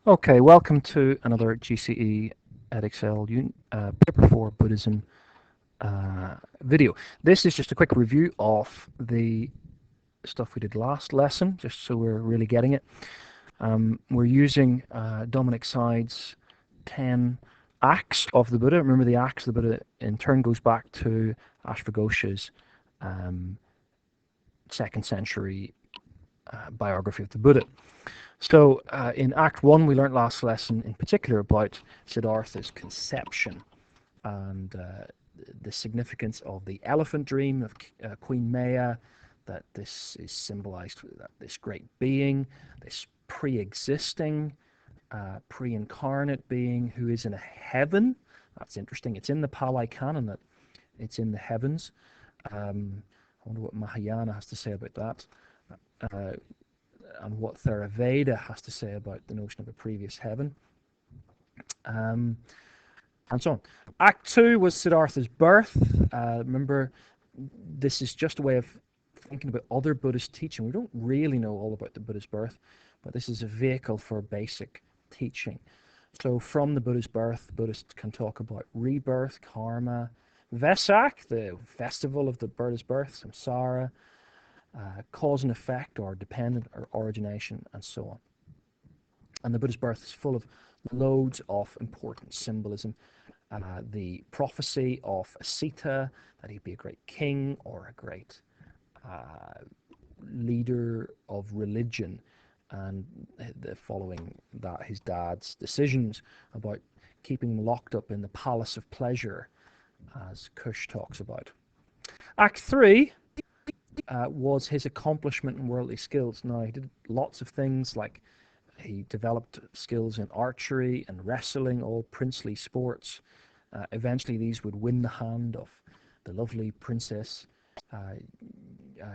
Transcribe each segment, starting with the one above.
Okay, welcome to another GCE EdXL Paper 4 Buddhism video. This is just a quick review of the stuff we did last lesson, just so we're really getting it. We're using Dominic Side's 10 acts of the Buddha. Remember, the acts of the Buddha in turn goes back to Ashvaghosha's um, 2nd century biography of the Buddha. So in Act 1, we learned last lesson in particular about Siddhartha's conception and the significance of the elephant dream of Queen Maya, that this is symbolized with this great being, this pre-existing, pre-incarnate being who is in a heaven. That's interesting. It's in the Pali Canon that it's in the heavens. I wonder what Mahayana has to say about that. Uh, and what Theravada has to say about the notion of a previous heaven, um, and so on. Act 2 was Siddhartha's birth. Remember, this is just a way of thinking about other Buddhist teaching. We don't really know all about the Buddha's birth, but this is a vehicle for basic teaching. So from the Buddha's birth, Buddhists can talk about rebirth, karma, Vesak, the festival of the Buddha's birth, samsara, cause and effect, or dependent, or origination, and so on. And the Buddha's birth is full of loads of important symbolism. The prophecy of Sita, that he'd be a great king or a great uh, leader of religion, and the following that his dad's decisions about keeping him locked up in the palace of pleasure, as Kush talks about. Act 3 was his accomplishment in worldly skills. Now, he did lots of things, like he developed skills in archery and wrestling, all princely sports. Eventually, these would win the hand of the lovely princess uh,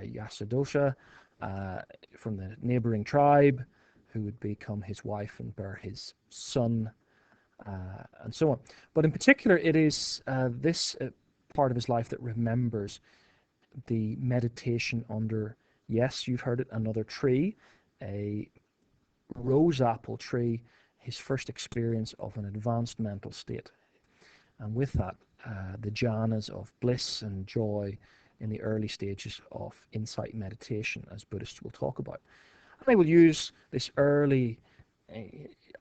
Yasudosha from the neighboring tribe, who would become his wife and bear his son, and so on. But in particular, it is this part of his life that remembers the meditation under, yes, you've heard it, another tree, a rose apple tree, his first experience of an advanced mental state. And with that, the jhanas of bliss and joy in the early stages of insight meditation, as Buddhists will talk about. And they will use this early uh,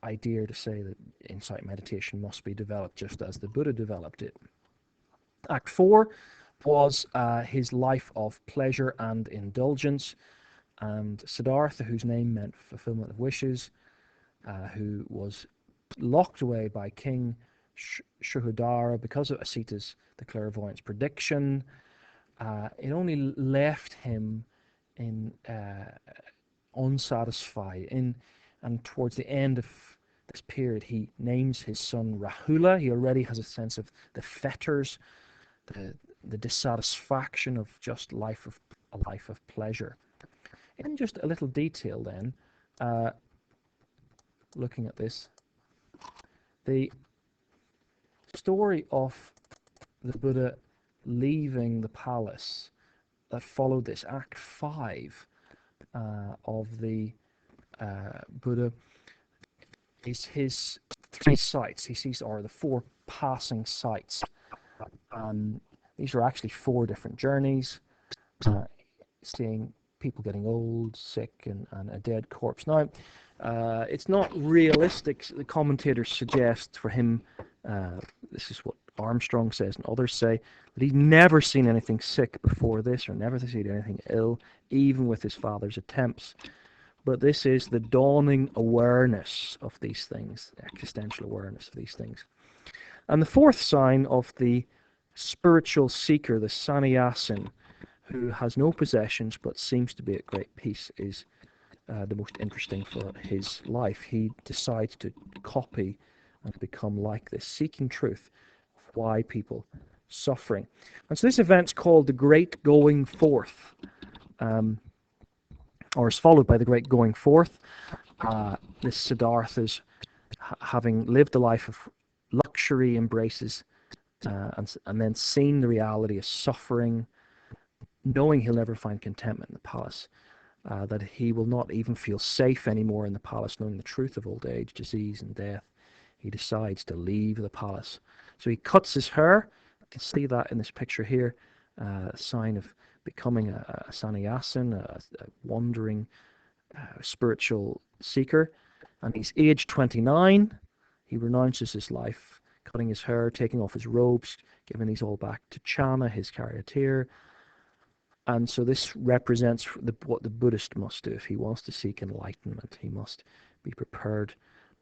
idea to say that insight meditation must be developed just as the Buddha developed it. Act 4 was his life of pleasure and indulgence, and Siddhartha, whose name meant fulfillment of wishes, who was locked away by King Shuhudara because of Asita's the clairvoyant's prediction. It only left him in unsatisfied. And towards the end of this period, he names his son Rahula. He already has a sense of the fetters, the the dissatisfaction of just a life of pleasure. In just a little detail, then, uh, looking at this, the story of the Buddha leaving the palace that followed this, Act 5 of the Buddha, is his 3 sights. He sees, or the 4 passing sights. These are actually 4 different journeys, seeing people getting old, sick, and a dead corpse. Now, it's not realistic, the commentators suggest, for him, this is what Armstrong says and others say, that he'd never seen anything sick before this, or never seen anything ill, even with his father's attempts. But this is the dawning awareness of these things, the existential awareness of these things. And the 4th sign of the spiritual seeker, the sannyasin, who has no possessions but seems to be at great peace, is the most interesting for his life. He decides to copy and become like this, seeking truth of why people suffering. And so this event's called the Great Going Forth, or is followed by the Great Going Forth. This Siddhartha's, having lived a life of luxury, embraces and then seen the reality of suffering, knowing he'll never find contentment in the palace. that he will not even feel safe anymore in the palace, knowing the truth of old age, disease, and death. He decides to leave the palace. So he cuts his hair. You can see that in this picture here, a sign of becoming a sannyasin, a wandering spiritual seeker. And he's age 29. He renounces his life, cutting his hair, taking off his robes, giving these all back to Channa, his charioteer. And so this represents what the Buddhist must do. If he wants to seek enlightenment, he must be prepared,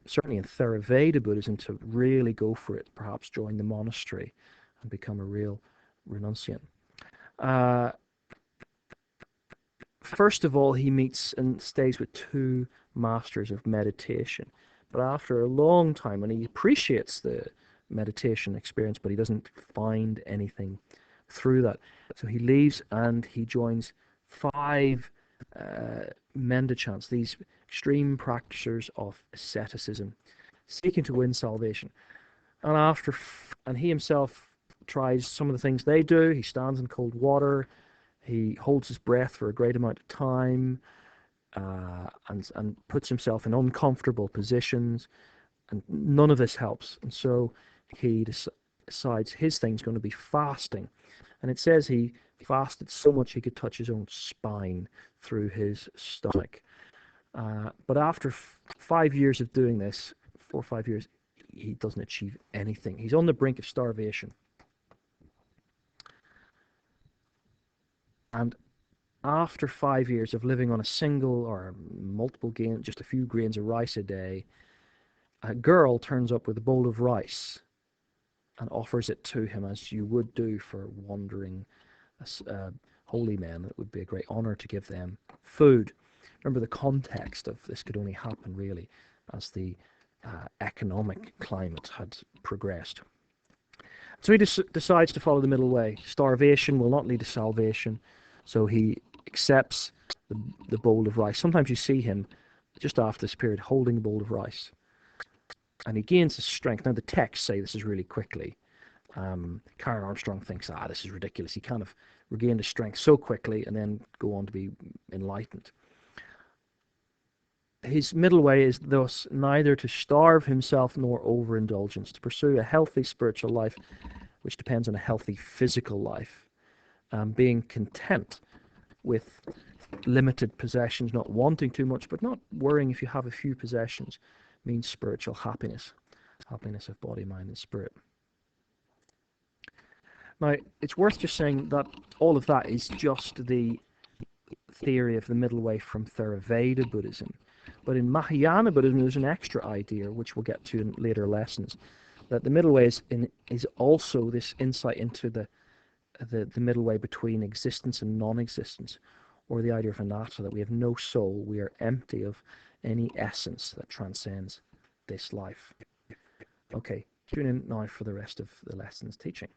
certainly in Theravada Buddhism, to really go for it, perhaps join the monastery and become a real renunciant. First of all, he meets and stays with two masters of meditation. But after a long time, and he appreciates the meditation experience, but he doesn't find anything through that. So he leaves and he joins five mendicants, these extreme practitioners of asceticism, seeking to win salvation. And he himself tries some of the things they do. He stands in cold water. He holds his breath for a great amount of time, and puts himself in uncomfortable positions, and none of this helps. And so he decides his thing's going to be fasting. And it says he fasted so much he could touch his own spine through his stomach. But after 5 years of doing this, 4 or 5 years, he doesn't achieve anything. He's on the brink of starvation. And after 5 years of living on a single or multiple grain, just a few grains of rice a day, a girl turns up with a bowl of rice and offers it to him, as you would do for wandering holy men. It would be a great honor to give them food. Remember, the context of this could only happen really as the economic climate had progressed. So he decides to follow the middle way. Starvation will not lead to salvation, so he accepts the bowl of rice. Sometimes you see him just after this period holding a bowl of rice, and he gains his strength. Now the texts say this is really quickly. Karen Armstrong thinks, this is ridiculous. He kind of regained his strength so quickly and then go on to be enlightened. His middle way is thus neither to starve himself nor overindulgence, to pursue a healthy spiritual life which depends on a healthy physical life, being content with limited possessions, not wanting too much, but not worrying if you have a few possessions, means spiritual happiness, happiness of body, mind, and spirit. Now, it's worth just saying that all of that is just the theory of the middle way from Theravada Buddhism. But in Mahayana Buddhism, there's an extra idea, which we'll get to in later lessons, that the middle way is also this insight into the middle way between existence and non-existence, or the idea of anatta, that we have no soul, we are empty of any essence that transcends this life. Okay, tune in now for the rest of the lesson's teaching.